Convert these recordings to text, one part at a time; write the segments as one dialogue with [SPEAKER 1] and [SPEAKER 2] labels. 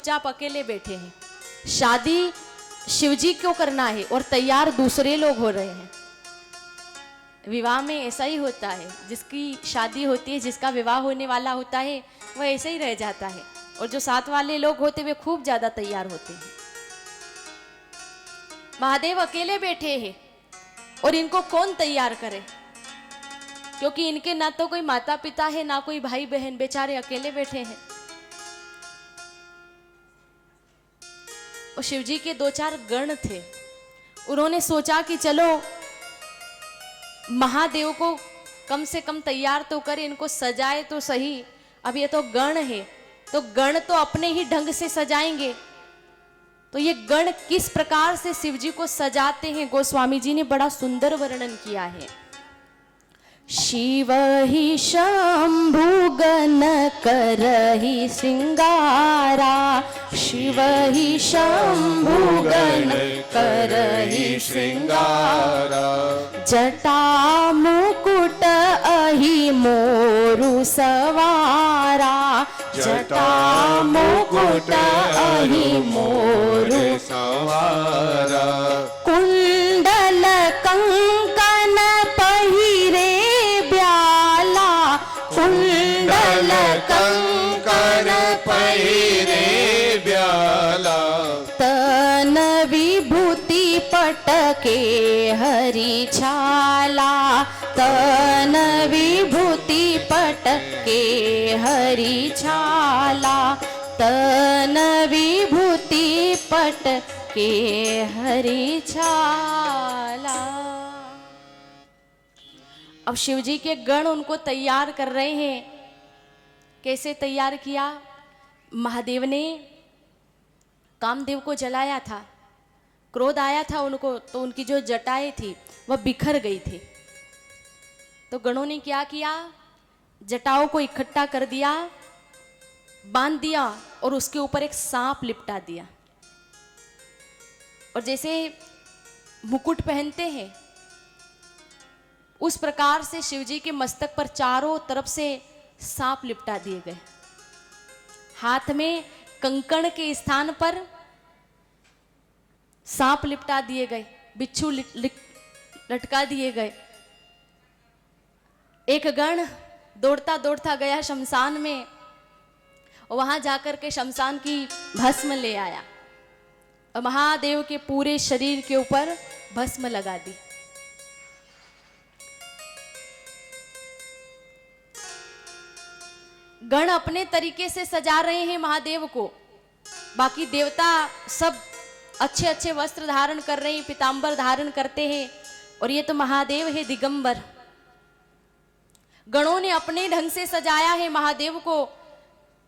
[SPEAKER 1] चुपचाप अकेले बैठे हैं। शादी शिवजी को करना है और तैयार दूसरे लोग हो रहे हैं। विवाह में ऐसा ही होता है, जिसकी शादी होती है, जिसका विवाह होने वाला होता है, वह ऐसे ही रह जाता है, और जो साथ वाले लोग होते वे खूब ज्यादा तैयार होते हैं। महादेव अकेले बैठे हैं और इनको कौन तैयार करे, क्योंकि इनके ना तो कोई माता पिता है ना कोई भाई बहन, बेचारे अकेले बैठे हैं। और शिवजी के 2-4 गण थे, उन्होंने सोचा कि चलो महादेव को कम से कम तैयार तो करे, इनको सजाए तो सही। अब ये तो गण है, तो गण तो अपने ही ढंग से सजाएंगे। तो ये गण किस प्रकार से शिवजी को सजाते हैं, गोस्वामी जी ने बड़ा सुंदर वर्णन किया है। शिव ही शंभु गण करहि श्रृंगारा, शिव ही शंभु गण करहि श्रृंगारा, जटा मुकुट अहि मोरु सवारा, जटा मुकुट अहि मोरु
[SPEAKER 2] सवारा,
[SPEAKER 1] कुंडल कंकन पहिरे ब्याला, कुंडल
[SPEAKER 2] कंकन पहिरे ब्याला,
[SPEAKER 1] तन विभूति पटके हरि छाला, तन विभूति पटके हरि छाला, तन विभूति पटके हरि छाला। अब शिवजी के गण उनको तैयार कर रहे हैं। कैसे तैयार किया? महादेव ने कामदेव को जलाया था, क्रोध आया था उनको, तो उनकी जो जटाएं थी वह बिखर गई थी। तो गणों ने क्या किया? जटाओं को इकट्ठा कर दिया, बांध दिया और उसके ऊपर एक सांप लिपटा दिया। और जैसे मुकुट पहनते हैं उस प्रकार से शिवजी के मस्तक पर चारों तरफ से सांप लिपटा दिए गए। हाथ में कंकण के स्थान पर सांप लिपटा दिए गए, बिच्छू लटका दिए गए। एक गण दौड़ता दौड़ता गया शमशान में, और वहां जाकर के शमशान की भस्म ले आया और महादेव के पूरे शरीर के ऊपर भस्म लगा दी। गण अपने तरीके से सजा रहे हैं महादेव को, बाकी देवता सब अच्छे अच्छे वस्त्र धारण कर रहे हैं, पीतांबर धारण करते हैं, और ये तो महादेव है दिगंबर। गणों ने अपने ढंग से सजाया है महादेव को।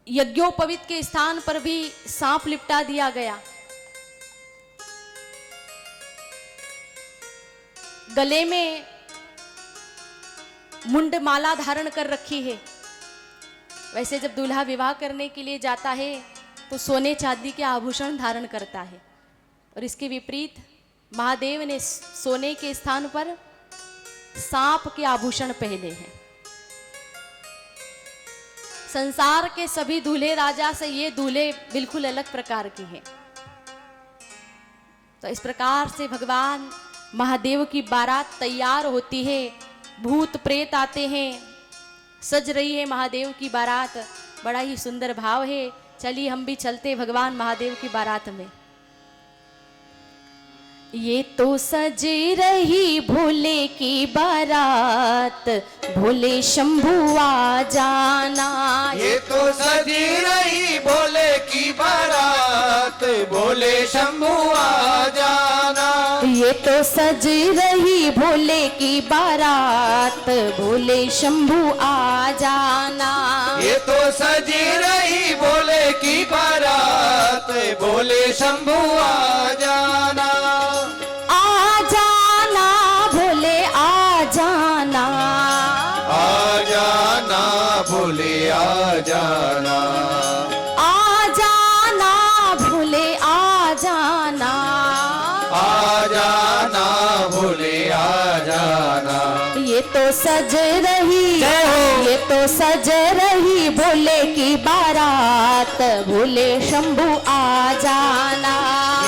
[SPEAKER 1] यज्ञोपवीत के स्थान पर भी सांप लिपटा दिया गया। गले में मुंड माला धारण कर रखी है। वैसे जब दूल्हा विवाह करने के लिए जाता है तो सोने चांदी के आभूषण धारण करता है, और इसके विपरीत महादेव ने सोने के स्थान पर सांप के आभूषण पहने हैं। संसार के सभी दूल्हे राजा से ये दूल्हे बिल्कुल अलग प्रकार के हैं। तो इस प्रकार से भगवान महादेव की बारात तैयार होती है, भूत प्रेत आते हैं, सज रही है महादेव की बारात। बड़ा ही सुंदर भाव है। चलिए हम भी चलते भगवान महादेव की बारात में। ये तो सज रही भोले की बारात, भोले शंभू आ जाना।
[SPEAKER 2] ये तो सजी रही भोले की बारात, भोले शंभू आ जाना।
[SPEAKER 1] ये तो सज रही भोले की बारात, भोले शंभू आ जाना।
[SPEAKER 2] ये तो सजी रही भोले की बारात, भोले शंभू आ जाना।
[SPEAKER 1] आ जाना भोले आ जाना,
[SPEAKER 2] आ जाना भोले आ जाना।
[SPEAKER 1] आ जाना भोले आ जाना।
[SPEAKER 2] आ जाना भोले आ जाना।
[SPEAKER 1] ये तो सज रही, ये तो सज रही भोले की बारात, भोले शंभू आ जाना।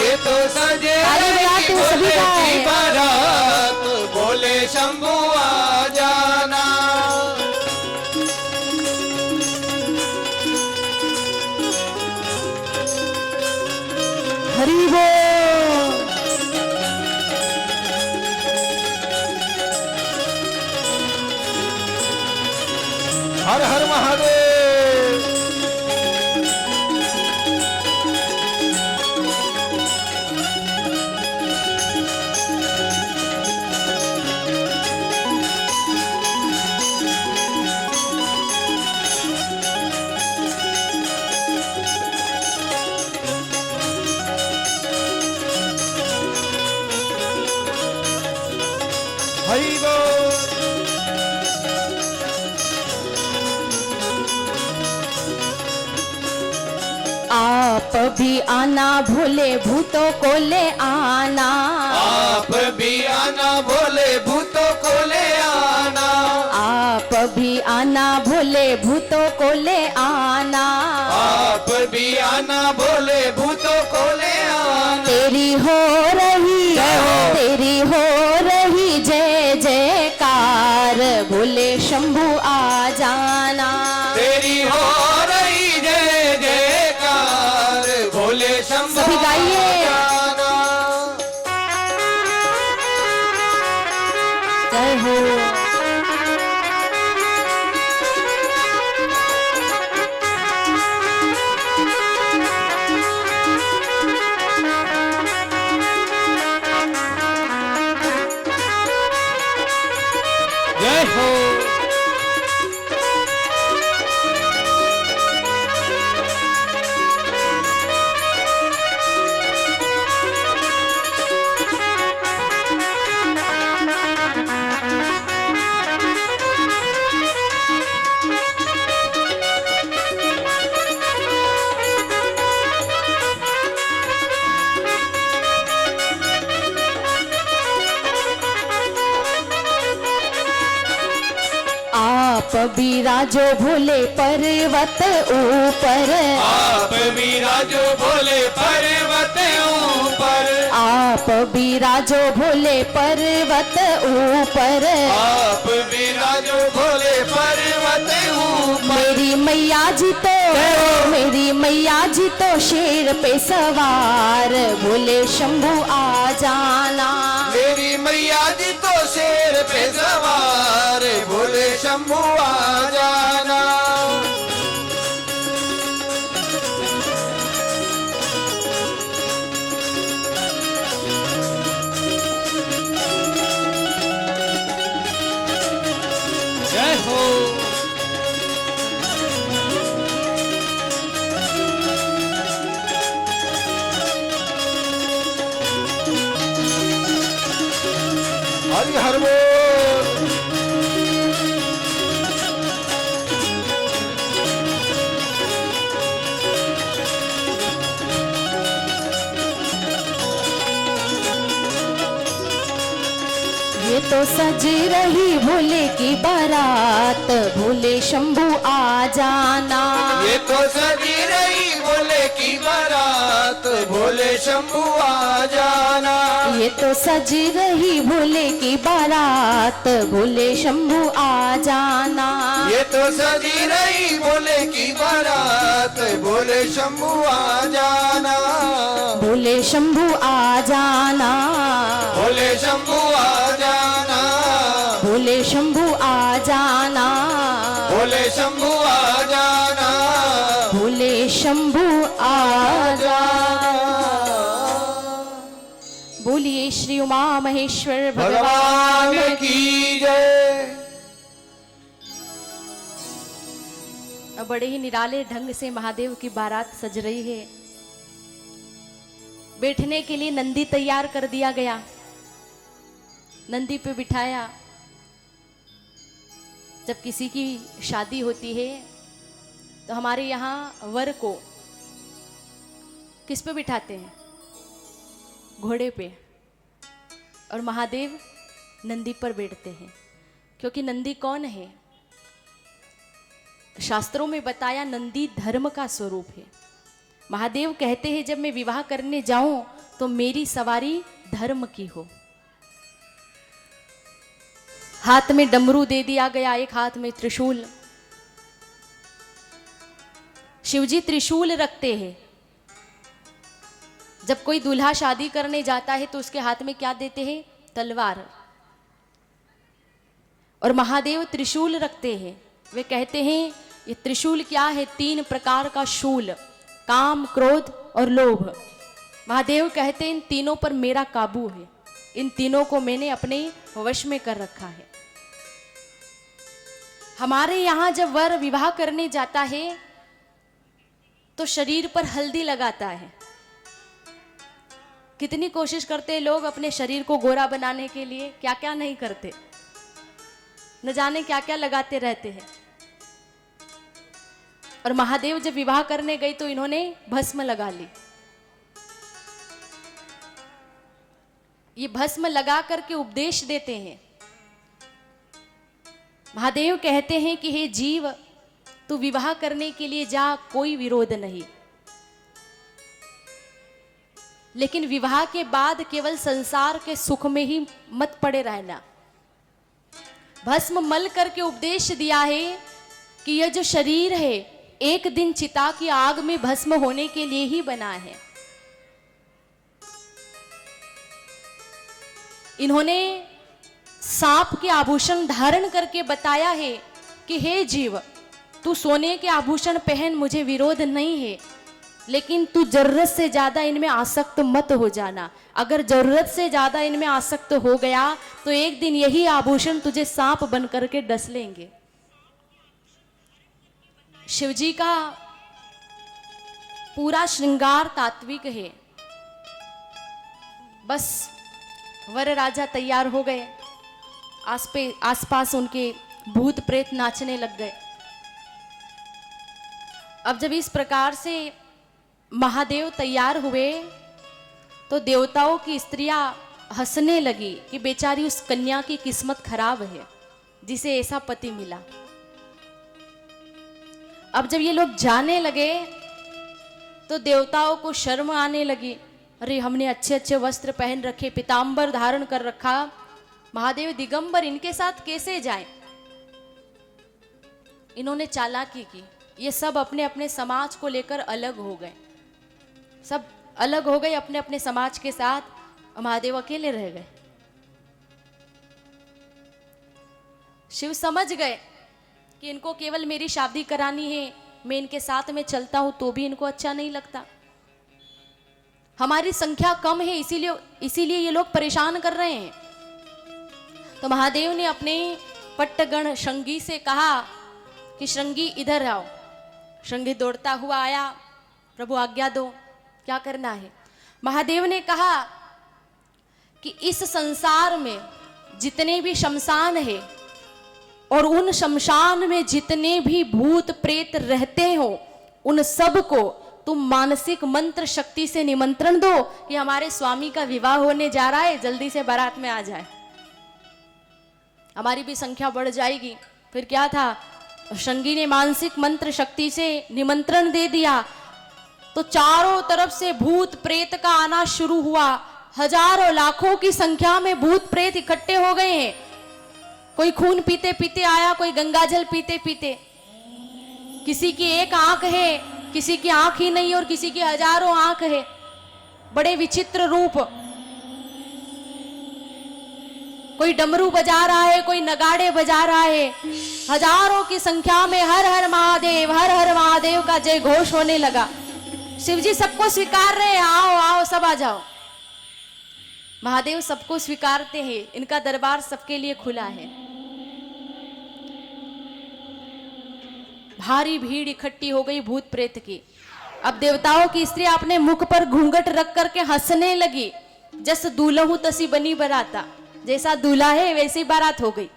[SPEAKER 2] ये तो सजे
[SPEAKER 1] ताली बजाते हुए सभी
[SPEAKER 2] भोले
[SPEAKER 1] का
[SPEAKER 2] की
[SPEAKER 1] है।
[SPEAKER 2] बारात, भोले शंभू आ जाना।
[SPEAKER 1] हरि बोल।
[SPEAKER 2] हर हर महादेव। हरि बोल।
[SPEAKER 1] आप भी आना भोले भूतों को ले आना।
[SPEAKER 2] आप भी आना भोले भूतों को ले आना।
[SPEAKER 1] आप भी आना भोले भूतों को ले आना।
[SPEAKER 2] आप भी आना भोले भूतों को ले आना।
[SPEAKER 1] तेरी हो रही,
[SPEAKER 2] जय हो।
[SPEAKER 1] तेरी हो रही जय जयकार, भोले शंभू आ जाना।
[SPEAKER 2] तेरी हो रही जय जयकार, भोले शंभू
[SPEAKER 1] सभी गाइए।
[SPEAKER 2] आ जाना।
[SPEAKER 1] जय हो।
[SPEAKER 2] जय हो।
[SPEAKER 1] आप विराजो भोले पर्वत ऊपर।
[SPEAKER 2] आप विराजो भोले पर्वत ऊपर।
[SPEAKER 1] आप विराजो भोले पर्वत ऊपर।
[SPEAKER 2] आप विराजो भोले पर्वत ऊपर।
[SPEAKER 1] मेरी मैया जी तो, मेरी मैया जी तो शेर पे सवार, भोले शंभू आ जाना।
[SPEAKER 2] मेरी मैया जी तो शेर पे सवार, भोले शंभू आ जाना। जय हो। हरि हर बोल।
[SPEAKER 1] ये तो सज रही भोले की बारात, भोले शंभू आ जाना।
[SPEAKER 2] ये तो सजी रही भोले की बारात, भोले शंभू आ जाना।
[SPEAKER 1] ये तो सज रही भोले की बारात, भोले शंभू आ जाना।
[SPEAKER 2] ये तो सजी रही भोले की बारात, भोले शंभू आ जाना।
[SPEAKER 1] भोले शंभू आ जाना।
[SPEAKER 2] भोले शंभू आ जाना।
[SPEAKER 1] भोले शंभू आ जाना।
[SPEAKER 2] भोले शंभू आ जाना।
[SPEAKER 1] भोले शंभू आ जाना। बोलिए श्री उमा महेश्वर भगवान
[SPEAKER 2] भगवान की जय।
[SPEAKER 1] अब बड़े ही निराले ढंग से महादेव की बारात सज रही है। बैठने के लिए नंदी तैयार कर दिया गया, नंदी पे बिठाया। जब किसी की शादी होती है तो हमारे यहाँ वर को किस पे बिठाते हैं? घोड़े पे। और महादेव नंदी पर बैठते हैं, क्योंकि नंदी कौन है? शास्त्रों में बताया नंदी धर्म का स्वरूप है। महादेव कहते हैं जब मैं विवाह करने जाऊं तो मेरी सवारी धर्म की हो। हाथ में डमरू दे दिया गया, एक हाथ में त्रिशूल। शिवजी त्रिशूल रखते हैं। जब कोई दूल्हा शादी करने जाता है तो उसके हाथ में क्या देते हैं? तलवार। और महादेव त्रिशूल रखते हैं। वे कहते हैं ये त्रिशूल क्या है? 3 प्रकार का शूल, काम, क्रोध और लोभ। महादेव कहते हैं इन तीनों पर मेरा काबू है, इन तीनों को मैंने अपने वश में कर रखा है। हमारे यहां जब वर विवाह करने जाता है तो शरीर पर हल्दी लगाता है। कितनी कोशिश करते हैं लोग अपने शरीर को गोरा बनाने के लिए, क्या क्या नहीं करते, न जाने क्या क्या लगाते रहते हैं। और महादेव जब विवाह करने गई तो इन्होंने भस्म लगा ली। ये भस्म लगा करके उपदेश देते हैं। महादेव कहते हैं कि हे जीव, तू विवाह करने के लिए जा, कोई विरोध नहीं, लेकिन विवाह के बाद केवल संसार के सुख में ही मत पड़े रहना। भस्म मल करके उपदेश दिया है कि यह जो शरीर है एक दिन चिता की आग में भस्म होने के लिए ही बना है। इन्होंने सांप के आभूषण धारण करके बताया है कि हे जीव, तू सोने के आभूषण पहन, मुझे विरोध नहीं है, लेकिन तू जरूरत से ज्यादा इनमें आसक्त मत हो जाना। अगर जरूरत से ज्यादा इनमें आसक्त हो गया तो एक दिन यही आभूषण तुझे सांप बन करके डस लेंगे। शिवजी का पूरा श्रृंगार तात्विक है। बस वर राजा तैयार हो गए, आसपास उनके भूत प्रेत नाचने लग गए। अब जब इस प्रकार से महादेव तैयार हुए तो देवताओं की स्त्रियां हंसने लगी कि बेचारी उस कन्या की किस्मत खराब है जिसे ऐसा पति मिला। अब जब ये लोग जाने लगे तो देवताओं को शर्म आने लगी। अरे हमने अच्छे अच्छे वस्त्र पहन रखे, पीतांबर धारण कर रखा, महादेव दिगंबर, इनके साथ कैसे जाएं? इन्होंने चालाकी की। ये सब अपने अपने समाज को लेकर अलग हो गए, सब अलग हो गए अपने अपने समाज के साथ, महादेव अकेले रह गए। शिव समझ गए कि इनको केवल मेरी शादी करानी है, मैं इनके साथ में चलता हूं तो भी इनको अच्छा नहीं लगता। हमारी संख्या कम है, इसीलिए ये लोग परेशान कर रहे हैं। तो महादेव ने अपने पट्टगण श्रृंगी से कहा कि श्रृंगी इधर आओ। श्रृंगी दौड़ता हुआ आया, प्रभु आज्ञा दो, क्या करना है? महादेव ने कहा कि इस संसार में जितने भी शमशान है और उन शमशान में जितने भी भूत प्रेत रहते हो, उन सब को तुम मानसिक मंत्र शक्ति से निमंत्रण दो कि हमारे स्वामी का विवाह होने जा रहा है, जल्दी से बारात में आ जाए, हमारी भी संख्या बढ़ जाएगी। फिर क्या था, श्रृंगी ने मानसिक मंत्र शक्ति से निमंत्रण दे दिया तो चारों तरफ से भूत प्रेत का आना शुरू हुआ। हजारों लाखों की संख्या में भूत प्रेत इकट्ठे हो गए हैं। कोई खून पीते पीते आया, कोई गंगाजल पीते पीते। किसी की एक आंख है, किसी की आंख ही नहीं और किसी की हजारों आंख है। बड़े विचित्र रूप। कोई डमरू बजा रहा है, कोई नगाड़े बजा रहा है। हजारों की संख्या में हर हर महादेव का जय घोष होने लगा। शिवजी सबको स्वीकार रहे हैं, आओ आओ सब आ जाओ। महादेव सबको स्वीकारते हैं, इनका दरबार सबके लिए खुला है। भारी भीड़ इकट्ठी हो गई भूत प्रेत की। अब देवताओं की स्त्रियां अपने मुख पर घूंघट रख करके हंसने लगी। जस दूल्हू तसी बनी बराता, जैसा दूल्हा है वैसी बारात हो गई।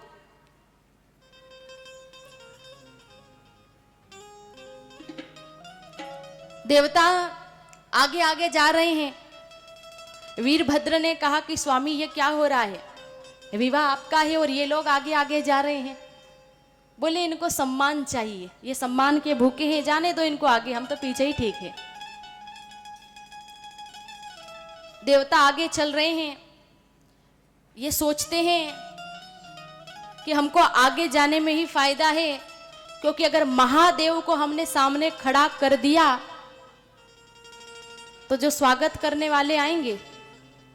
[SPEAKER 1] देवता आगे आगे जा रहे हैं। वीरभद्र ने कहा कि स्वामी ये क्या हो रहा है, विवाह आपका है और ये लोग आगे आगे जा रहे हैं। बोले इनको सम्मान चाहिए, ये सम्मान के भूखे हैं, जाने दो इनको आगे, हम तो पीछे ही ठीक है। देवता आगे चल रहे हैं, ये सोचते हैं कि हमको आगे जाने में ही फायदा है, क्योंकि अगर महादेव को हमने सामने खड़ा कर दिया तो जो स्वागत करने वाले आएंगे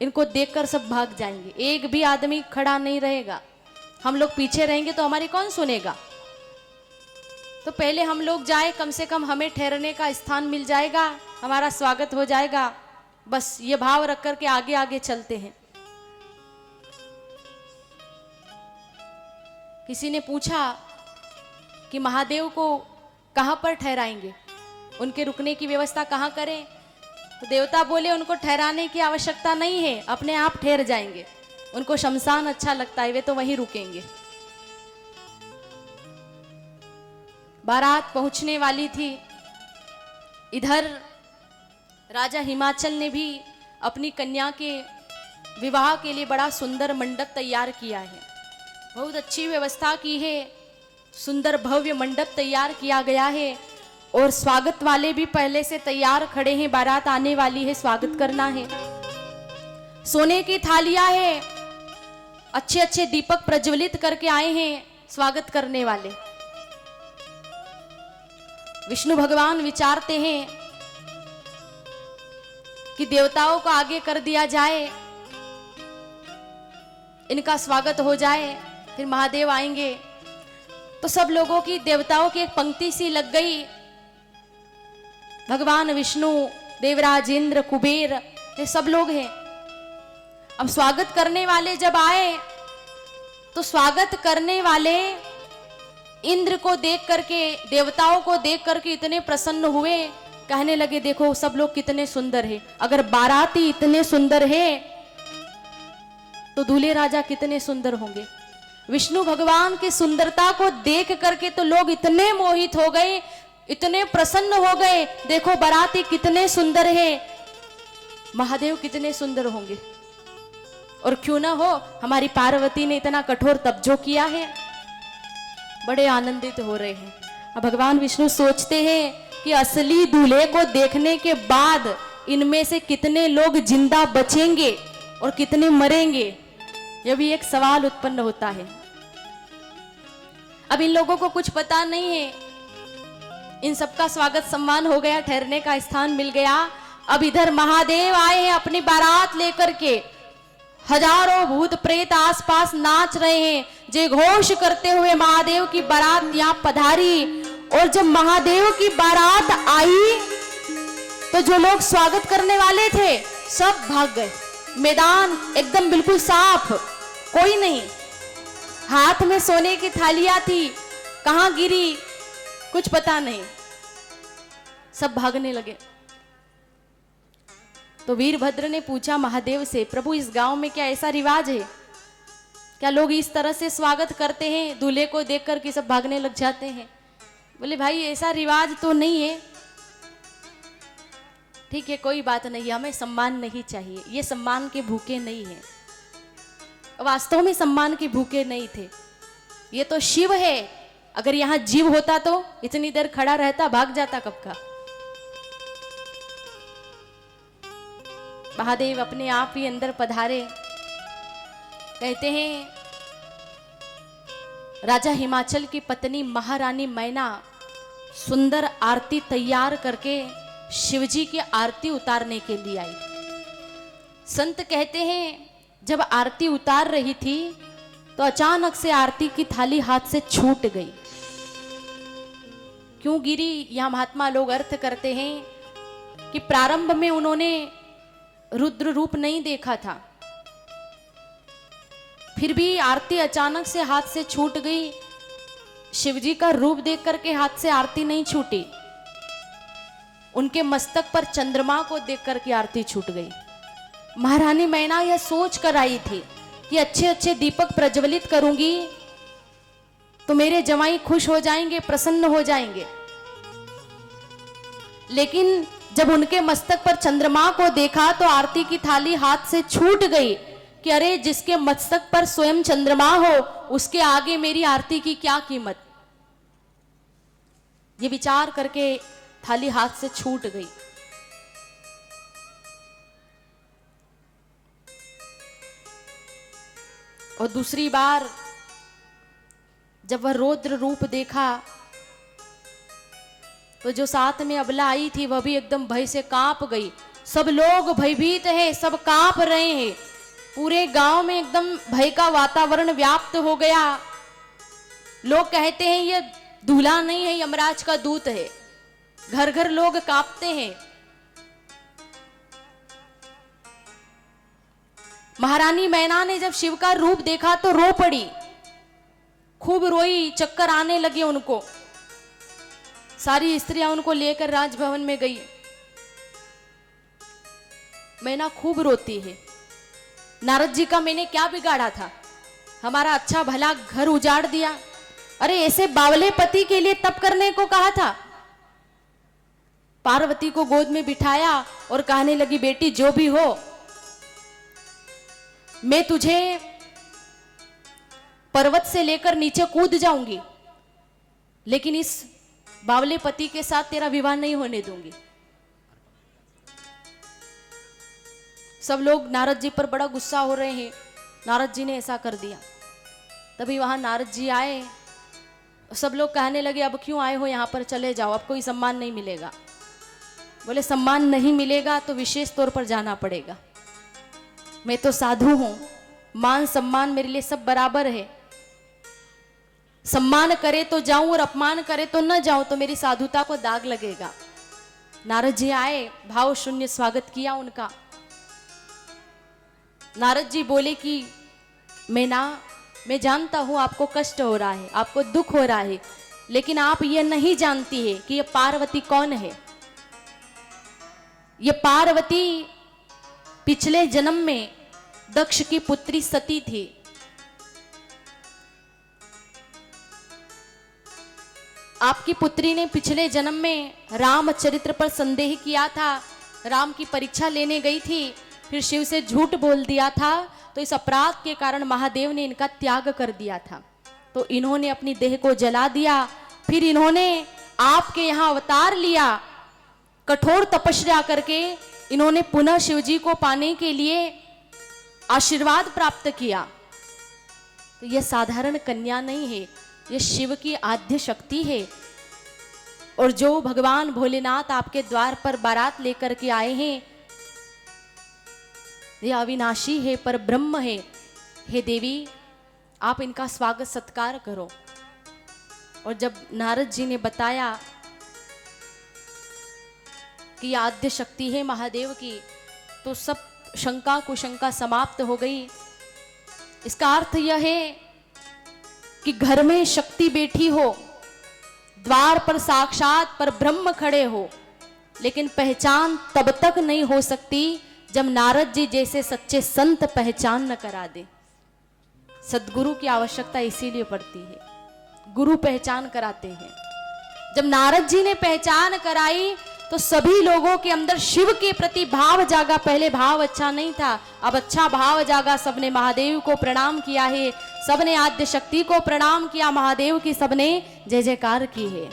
[SPEAKER 1] इनको देखकर सब भाग जाएंगे, एक भी आदमी खड़ा नहीं रहेगा। हम लोग पीछे रहेंगे तो हमारी कौन सुनेगा? तो पहले हम लोग जाए, कम से कम हमें ठहरने का स्थान मिल जाएगा, हमारा स्वागत हो जाएगा। बस ये भाव रख कर के आगे आगे चलते हैं। किसी ने पूछा कि महादेव को कहां पर ठहराएंगे, उनके रुकने की व्यवस्था कहां करें? तो देवता बोले उनको ठहराने की आवश्यकता नहीं है, अपने आप ठहर जाएंगे। उनको शमशान अच्छा लगता है, वे तो वहीं रुकेंगे। बारात पहुंचने वाली थी। इधर राजा हिमाचल ने भी अपनी कन्या के विवाह के लिए बड़ा सुंदर मंडप तैयार किया है, बहुत अच्छी व्यवस्था की है, सुंदर भव्य मंडप तैयार किया गया है। और स्वागत वाले भी पहले से तैयार खड़े हैं, बारात आने वाली है, स्वागत करना है। सोने की थालियां है, अच्छे अच्छे दीपक प्रज्वलित करके आए हैं स्वागत करने वाले। विष्णु भगवान विचारते हैं कि देवताओं को आगे कर दिया जाए, इनका स्वागत हो जाए, फिर महादेव आएंगे। तो सब लोगों की, देवताओं की एक पंक्ति सी लग गई। भगवान विष्णु, देवराज इंद्र, कुबेर, ये सब लोग हैं। अब स्वागत करने वाले जब आए तो स्वागत करने वाले इंद्र को देख करके, देवताओं को देख करके इतने प्रसन्न हुए, कहने लगे देखो सब लोग कितने सुंदर हैं। अगर बाराती इतने सुंदर है तो दूल्हे राजा कितने सुंदर होंगे। विष्णु भगवान की सुंदरता को देख करके तो लोग इतने मोहित हो गए, इतने प्रसन्न हो गए, देखो बाराती कितने सुंदर है, महादेव कितने सुंदर होंगे। और क्यों ना हो, हमारी पार्वती ने इतना कठोर तप जो किया है। बड़े आनंदित हो रहे हैं। अब भगवान विष्णु सोचते हैं कि असली दूल्हे को देखने के बाद इनमें से कितने लोग जिंदा बचेंगे और कितने मरेंगे, यह भी एक सवाल उत्पन्न होता है। अब इन लोगों को कुछ पता नहीं है, इन सबका स्वागत सम्मान हो गया, ठहरने का स्थान मिल गया। अब इधर महादेव आए हैं अपनी बारात लेकर के, हजारों भूत प्रेत आसपास नाच रहे हैं, जय घोष करते हुए महादेव की बारात यहाँ पधारी। और जब महादेव की बारात आई तो जो लोग स्वागत करने वाले थे सब भाग गए। मैदान एकदम बिल्कुल साफ, कोई नहीं। हाथ में सोने की थालियां थी, कहां गिरी कुछ पता नहीं, सब भागने लगे। तो वीरभद्र ने पूछा महादेव से, प्रभु इस गांव में क्या ऐसा रिवाज है, क्या लोग इस तरह से स्वागत करते हैं, दूल्हे को देखकर कि सब भागने लग जाते हैं? बोले भाई ऐसा रिवाज तो नहीं है। ठीक है कोई बात नहीं, हमें सम्मान नहीं चाहिए, ये सम्मान के भूखे नहीं है। वास्तव में सम्मान के भूखे नहीं थे, ये तो शिव है। अगर यहां जीव होता तो इतनी देर खड़ा रहता, भाग जाता कब का। महादेव अपने आप ही अंदर पधारे। कहते हैं राजा हिमाचल की पत्नी महारानी मैना सुंदर आरती तैयार करके शिवजी की आरती उतारने के लिए आई। संत कहते हैं जब आरती उतार रही थी तो अचानक से आरती की थाली हाथ से छूट गई। क्यों गिरी, यहां महात्मा लोग अर्थ करते हैं कि प्रारंभ में उन्होंने रुद्र रूप नहीं देखा था, फिर भी आरती अचानक से हाथ से छूट गई। शिवजी का रूप देख करके हाथ से आरती नहीं छूटी, उनके मस्तक पर चंद्रमा को देख करके आरती छूट गई। महारानी मैना यह सोच कर आई थी कि अच्छे अच्छे दीपक प्रज्वलित करूंगी तो मेरे जमाई खुश हो जाएंगे, प्रसन्न हो जाएंगे। लेकिन जब उनके मस्तक पर चंद्रमा को देखा तो आरती की थाली हाथ से छूट गई कि अरे जिसके मस्तक पर स्वयं चंद्रमा हो उसके आगे मेरी आरती की क्या कीमत। ये विचार करके थाली हाथ से छूट गई। और दूसरी बार जब वह रौद्र रूप देखा तो जो साथ में अबला आई थी वह भी एकदम भय से कांप गई। सब लोग भयभीत है, सब कांप रहे हैं। पूरे गांव में एकदम भय का वातावरण व्याप्त हो गया। लोग कहते हैं ये दूल्हा नहीं है, यमराज का दूत है। घर घर लोग कांपते हैं। महारानी मैना ने जब शिव का रूप देखा तो रो पड़ी, खूब रोई, चक्कर आने लगे उनको। सारी स्त्रियां उनको लेकर राजभवन में गई। मैना खूब रोती है, नारद जी का मैंने क्या बिगाड़ा था, हमारा अच्छा भला घर उजाड़ दिया। अरे ऐसे बावले पति के लिए तप करने को कहा था। पार्वती को गोद में बिठाया और कहने लगी, बेटी जो भी हो, मैं तुझे पर्वत से लेकर नीचे कूद जाऊंगी, लेकिन इस बावले पति के साथ तेरा विवाह नहीं होने दूंगी। सब लोग नारद जी पर बड़ा गुस्सा हो रहे हैं, नारद जी ने ऐसा कर दिया। तभी वहां नारद जी आए। सब लोग कहने लगे, अब क्यों आए हो यहाँ पर, चले जाओ, अब कोई सम्मान नहीं मिलेगा। बोले सम्मान नहीं मिलेगा तो विशेष तौर पर जाना पड़ेगा। मैं तो साधु हूं, मान सम्मान मेरे लिए सब बराबर है। सम्मान करे तो जाऊं और अपमान करे तो न जाऊं, तो मेरी साधुता को दाग लगेगा। नारद जी आए, भाव शून्य स्वागत किया उनका। नारद जी बोले कि मैं जानता हूं आपको कष्ट हो रहा है, आपको दुख हो रहा है, लेकिन आप ये नहीं जानती है कि ये पार्वती कौन है। ये पार्वती पिछले जन्म में दक्ष की पुत्री सती थी। आपकी पुत्री ने पिछले जन्म में रामचरित्र पर संदेह किया था, राम की परीक्षा लेने गई थी, फिर शिव से झूठ बोल दिया था, तो इस अपराध के कारण महादेव ने इनका त्याग कर दिया था। तो इन्होंने अपनी देह को जला दिया। फिर इन्होंने आपके यहाँ अवतार लिया, कठोर तपस्या करके इन्होंने पुनः शिव जी को पाने के लिए आशीर्वाद प्राप्त किया। तो यह साधारण कन्या नहीं है, यह शिव की आद्य शक्ति है। और जो भगवान भोलेनाथ आपके द्वार पर बारात लेकर के आए हैं, यह अविनाशी है, पर ब्रह्म है। हे देवी, आप इनका स्वागत सत्कार करो। और जब नारद जी ने बताया कि यह आद्य शक्ति है महादेव की, तो सब शंका कुशंका समाप्त हो गई। इसका अर्थ यह है कि घर में शक्ति बैठी हो, द्वार पर साक्षात पर ब्रह्म खड़े हो, लेकिन पहचान तब तक नहीं हो सकती जब नारद जी जैसे सच्चे संत पहचान न करा दे। सद्गुरु की आवश्यकता इसीलिए पड़ती है, गुरु पहचान कराते हैं। जब नारद जी ने पहचान कराई तो सभी लोगों के अंदर शिव के प्रति भाव जागा। पहले भाव अच्छा नहीं था, अब अच्छा भाव जागा। सबने महादेव को प्रणाम किया है, सबने आद्य शक्ति को प्रणाम किया, महादेव की सबने जय जयकार की है।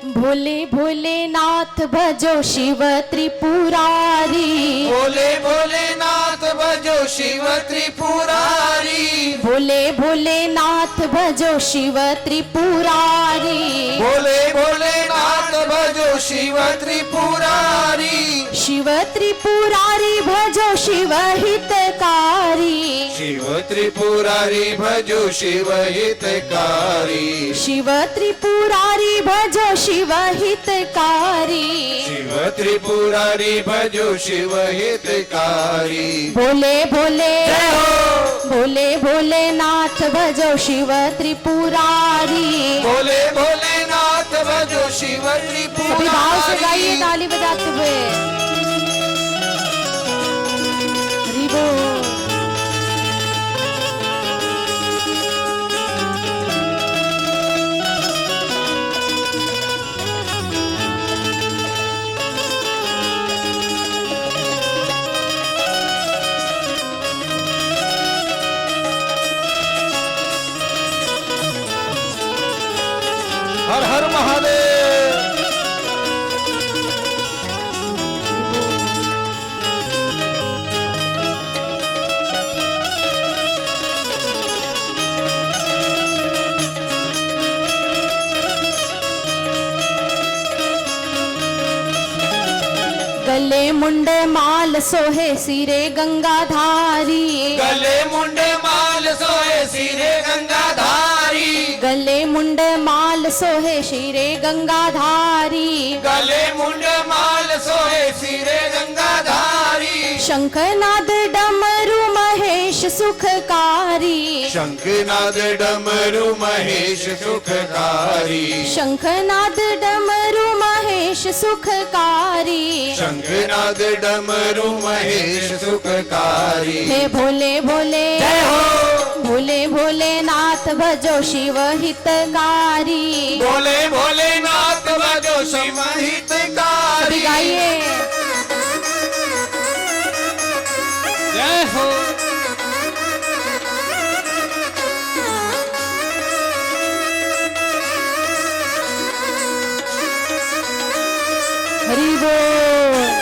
[SPEAKER 1] भोले भोलेनाथ भजो शिव त्रिपुरारी,
[SPEAKER 2] भोले भोलेनाथ भजो शिव त्रिपुरारी,
[SPEAKER 1] भोले भोलेनाथ भजो शिव त्रिपुरारी,
[SPEAKER 2] भोले भोलेनाथ भजो शिव त्रिपुरारी,
[SPEAKER 1] शिव त्रिपुरारी भजो शिव हितकारी,
[SPEAKER 2] शिव त्रिपुरारी भजो शिव हितकारी,
[SPEAKER 1] शिव त्रिपुरारी भजो शिव हितकारी,
[SPEAKER 2] शिव त्रिपुरारी भजो शिव हितकारी।
[SPEAKER 1] भोले भोले
[SPEAKER 2] जय हो।
[SPEAKER 1] भोले भोलेनाथ भजो शिव त्रिपुरारी।
[SPEAKER 2] भोले भोलेनाथ भजो शिव
[SPEAKER 1] सभी भाव से गाइए
[SPEAKER 2] त्रिपुरारी।
[SPEAKER 1] ताली बजाते हुए। हरि बोल।
[SPEAKER 2] हर
[SPEAKER 1] गले मुंड माल सोहे सिरे गंगाधारी
[SPEAKER 2] गले मुंड माल सोए सिरे गंगाधारी
[SPEAKER 1] गले मुंड माल सोहे शिरे गंगाधारी
[SPEAKER 2] गले मुंड माल सोए सिरे गंगाधारी
[SPEAKER 1] शंखनाद डमरू महेश सुखकारी
[SPEAKER 2] शंखनाद डमरू महेश सुखकारी
[SPEAKER 1] शंखनाद डमरू महेश सुखकारी
[SPEAKER 2] शंखनाद डमरू महेश सुखकारी
[SPEAKER 1] हे भोले भोले
[SPEAKER 2] जय हो
[SPEAKER 1] भोले भोले नाथ भजो शिव हितकारी
[SPEAKER 2] भोले भोलेनाथ भजो शिव हितकारी
[SPEAKER 1] गाइए
[SPEAKER 2] जय हो
[SPEAKER 1] हरि बोल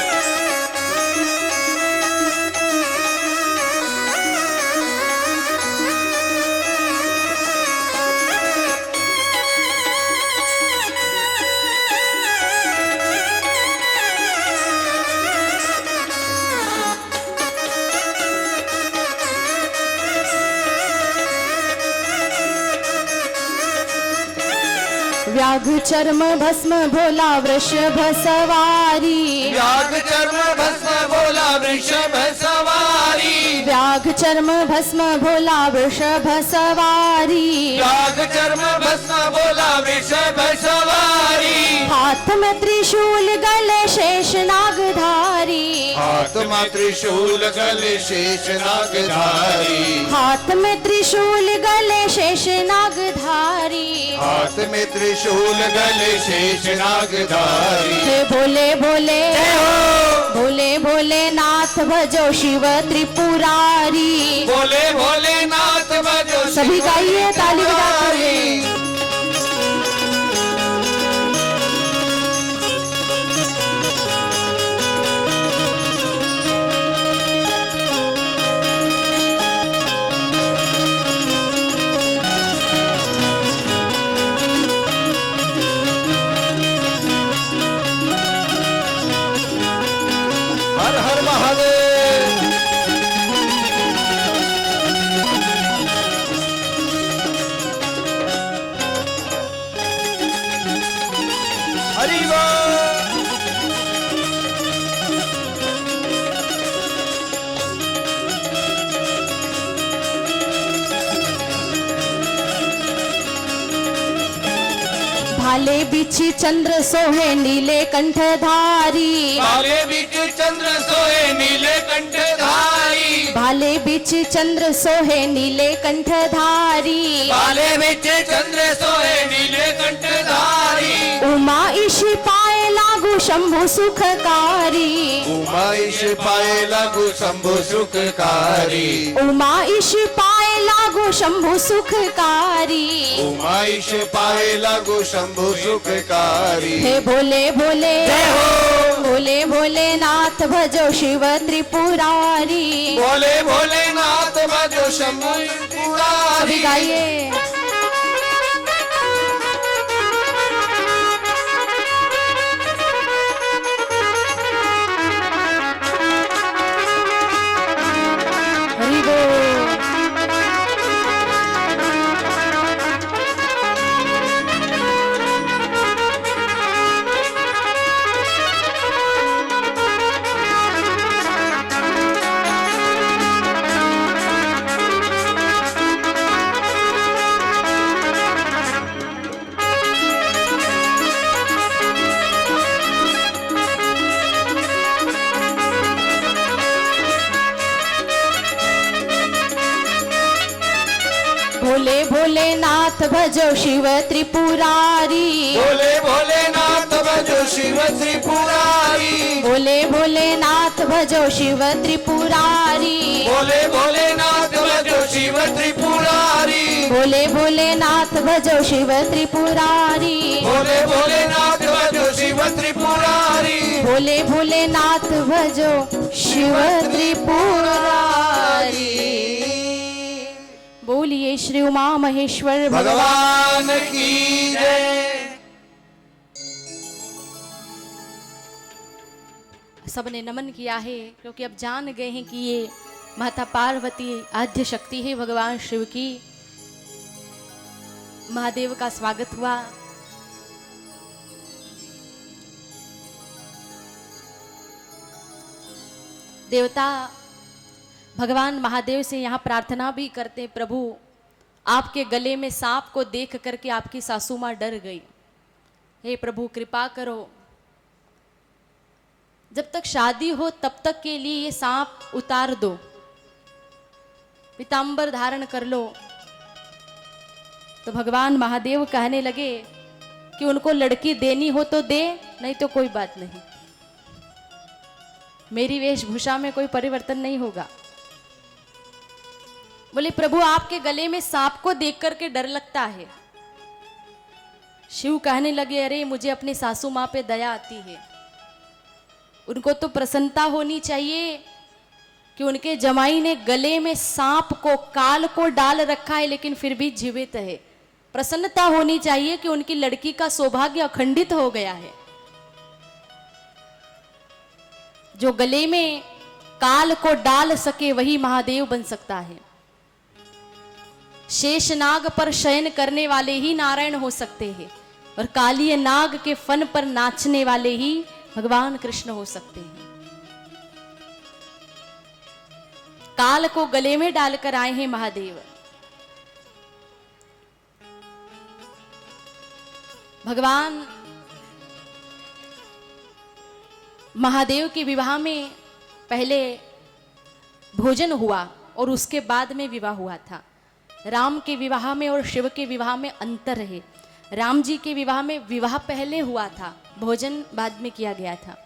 [SPEAKER 1] व्याघ चर्म भस्म भोला वृषभ सवारी
[SPEAKER 2] व्याघ चर्म भस्म भोला वृषभ सवारी
[SPEAKER 1] व्याघ चर्म भस्म भोला वृषभ सवारी
[SPEAKER 2] व्याघ चर्म भस्म भोला वृषभ सवारी
[SPEAKER 1] हाथ में त्रिशूल गले शेष नागधारी
[SPEAKER 2] हाथ में त्रिशूल गले शेष नागधारी
[SPEAKER 1] हाथ में त्रिशूल गले शेष नागधारी
[SPEAKER 2] हाथ में त्रिशूल गले शेष नागधारी
[SPEAKER 1] हे भोले भोले
[SPEAKER 2] जय हो
[SPEAKER 1] भोले भोले नाथ भजो शिव त्रिपुरारी
[SPEAKER 2] भोले भोलेनाथ भजो
[SPEAKER 1] सभी
[SPEAKER 2] शिव
[SPEAKER 1] गाइए ताली बजाते हुए
[SPEAKER 2] हितकारी। हर हर महादेव हरि बोल
[SPEAKER 1] भाले बिछी चंद्र सोहे नीले कंठधारी
[SPEAKER 2] काले बीच चंद्र सोए नीले कंठधारी
[SPEAKER 1] भाले बिछ चंद्र सोहे नीले कंठधारी
[SPEAKER 2] काले बीच चंद्र सोए नीले कंठधारी
[SPEAKER 1] उमा ईशी पाए लागू शंभु सुखकारी
[SPEAKER 2] उमाईश पाए लागू शंभु सुखकारी
[SPEAKER 1] उमा ईशी पाए लागू शंभु सुखकारी
[SPEAKER 2] उमाईश पाए लागू शंभु सुखकारी
[SPEAKER 1] हे भोले भोले
[SPEAKER 2] जय हो
[SPEAKER 1] भोले भोले नाथ भजो शिव त्रिपुरारी
[SPEAKER 2] भोले भोलेनाथ भजो शंभु
[SPEAKER 1] सभी
[SPEAKER 2] त्रिपुरारी
[SPEAKER 1] गाइए हरि बोल भोले भोले नाथ भजो शिव त्रिपुरारी
[SPEAKER 2] भोले भोलेनाथ भजो शिव त्रिपुरारी
[SPEAKER 1] भोले भोले नाथ भजो शिव त्रिपुरारी
[SPEAKER 2] भोले भोलेनाथ भजो शिव त्रिपुरारी
[SPEAKER 1] भोले भोले नाथ भजो शिव त्रिपुरारी
[SPEAKER 2] भोले भोलेनाथ भजो शिव त्रिपुरारी
[SPEAKER 1] भोले भोले नाथ भजो शिव त्रिपुरारी बोलिए श्री उमा महेश्वर
[SPEAKER 2] भगवान की जय।
[SPEAKER 1] सबने नमन किया है, क्योंकि अब जान गए हैं कि ये माता पार्वती आद्य शक्ति है भगवान शिव की। महादेव का स्वागत हुआ। देवता भगवान महादेव से यहाँ प्रार्थना भी करते, प्रभु आपके गले में सांप को देख करके आपकी सासू माँ डर गई, हे प्रभु कृपा करो, जब तक शादी हो तब तक के लिए ये सांप उतार दो, पीतांबर धारण कर लो। तो भगवान महादेव कहने लगे कि उनको लड़की देनी हो तो दे, नहीं तो कोई बात नहीं, मेरी वेशभूषा में कोई परिवर्तन नहीं होगा। बोले प्रभु आपके गले में सांप को देख करके डर लगता है। शिव कहने लगे अरे मुझे अपनी सासू माँ पे दया आती है, उनको तो प्रसन्नता होनी चाहिए कि उनके जमाई ने गले में सांप को, काल को डाल रखा है लेकिन फिर भी जीवित है। प्रसन्नता होनी चाहिए कि उनकी लड़की का सौभाग्य अखंडित हो गया है। जो गले में काल को डाल सके वही महादेव बन सकता है। शेषनाग पर शयन करने वाले ही नारायण हो सकते हैं, और कालिय नाग के फन पर नाचने वाले ही भगवान कृष्ण हो सकते हैं। काल को गले में डालकर आए हैं महादेव। भगवान महादेव के विवाह में पहले भोजन हुआ और उसके बाद में विवाह हुआ था। राम के विवाह में और शिव के विवाह में अंतर है। राम जी के विवाह में विवाह पहले हुआ था, भोजन बाद में किया गया था,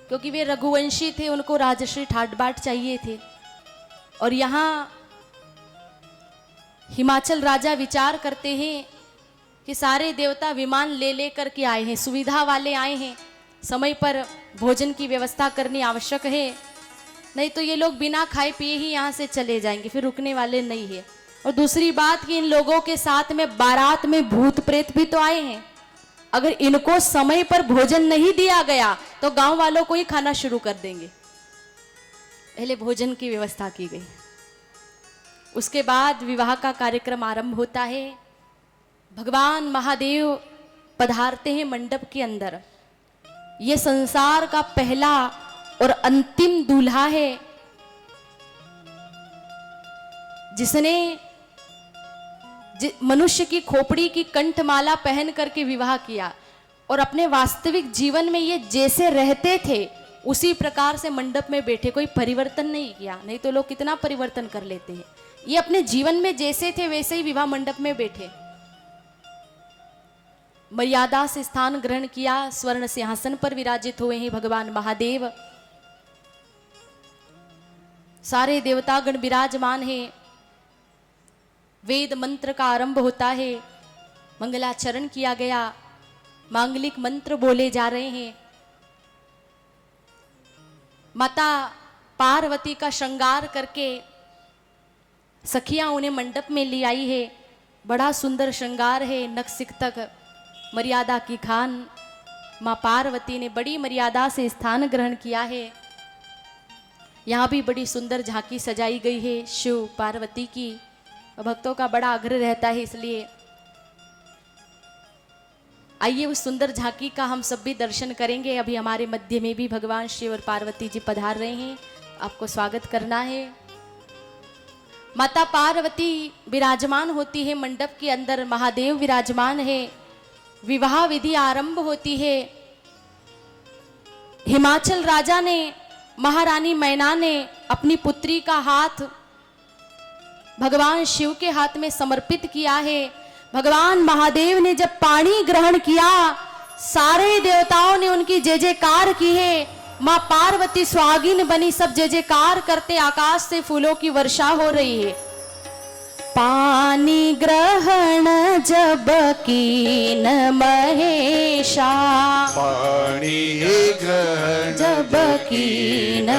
[SPEAKER 1] क्योंकि वे रघुवंशी थे, उनको राजश्री ठाट बाट चाहिए थे। और यहाँ हिमाचल राजा विचार करते हैं कि सारे देवता विमान ले ले करके आए हैं, सुविधा वाले आए हैं, समय पर भोजन की व्यवस्था करनी आवश्यक है, नहीं तो ये लोग बिना खाए पिए ही यहाँ से चले जाएंगे, फिर रुकने वाले नहीं है। और दूसरी बात कि इन लोगों के साथ में बारात में भूत प्रेत भी तो आए हैं, अगर इनको समय पर भोजन नहीं दिया गया तो गांव वालों को ही खाना शुरू कर देंगे। पहले भोजन की व्यवस्था की गई, उसके बाद विवाह का कार्यक्रम आरंभ होता है। भगवान महादेव पधारते हैं मंडप के अंदर। ये संसार का पहला और अंतिम दूल्हा है जिसने मनुष्य की खोपड़ी की कंठमाला पहन करके विवाह किया, और अपने वास्तविक जीवन में ये जैसे रहते थे उसी प्रकार से मंडप में बैठे, कोई परिवर्तन नहीं किया। नहीं तो लोग कितना परिवर्तन कर लेते हैं। ये अपने जीवन में जैसे थे वैसे ही विवाह मंडप में बैठे, मर्यादा से स्थान ग्रहण किया, स्वर्ण सिंहासन पर विराजित हुए हैं भगवान महादेव। सारे देवतागण विराजमान हैं। वेद मंत्र का आरंभ होता है, मंगलाचरण किया गया, मांगलिक मंत्र बोले जा रहे हैं। माता पार्वती का श्रृंगार करके सखियां उन्हें मंडप में ले आई है। बड़ा सुंदर श्रृंगार है, नख सिख तक मर्यादा की खान। माँ पार्वती ने बड़ी मर्यादा से स्थान ग्रहण किया है। यहाँ भी बड़ी सुंदर झांकी सजाई गई है शिव पार्वती की। भक्तों का बड़ा आग्रह रहता है, इसलिए आइए उस सुंदर झांकी का हम सब भी दर्शन करेंगे। अभी हमारे मध्य में भी भगवान शिव और पार्वती जी पधार रहे हैं, आपको स्वागत करना है। माता पार्वती विराजमान होती है मंडप के अंदर, महादेव विराजमान है। विवाह विधि आरंभ होती है। हिमाचल राजा ने, महारानी मैना ने अपनी पुत्री का हाथ भगवान शिव के हाथ में समर्पित किया है। भगवान महादेव ने जब पानी ग्रहण किया, सारे देवताओं ने उनकी जय जयकार की है। माँ पार्वती स्वागिन बनी, सब जय जयकार करते, आकाश से फूलों की वर्षा हो रही है। पानी ग्रहण जब कीन महेशा,
[SPEAKER 2] पानी ग्रहण
[SPEAKER 1] जब कीन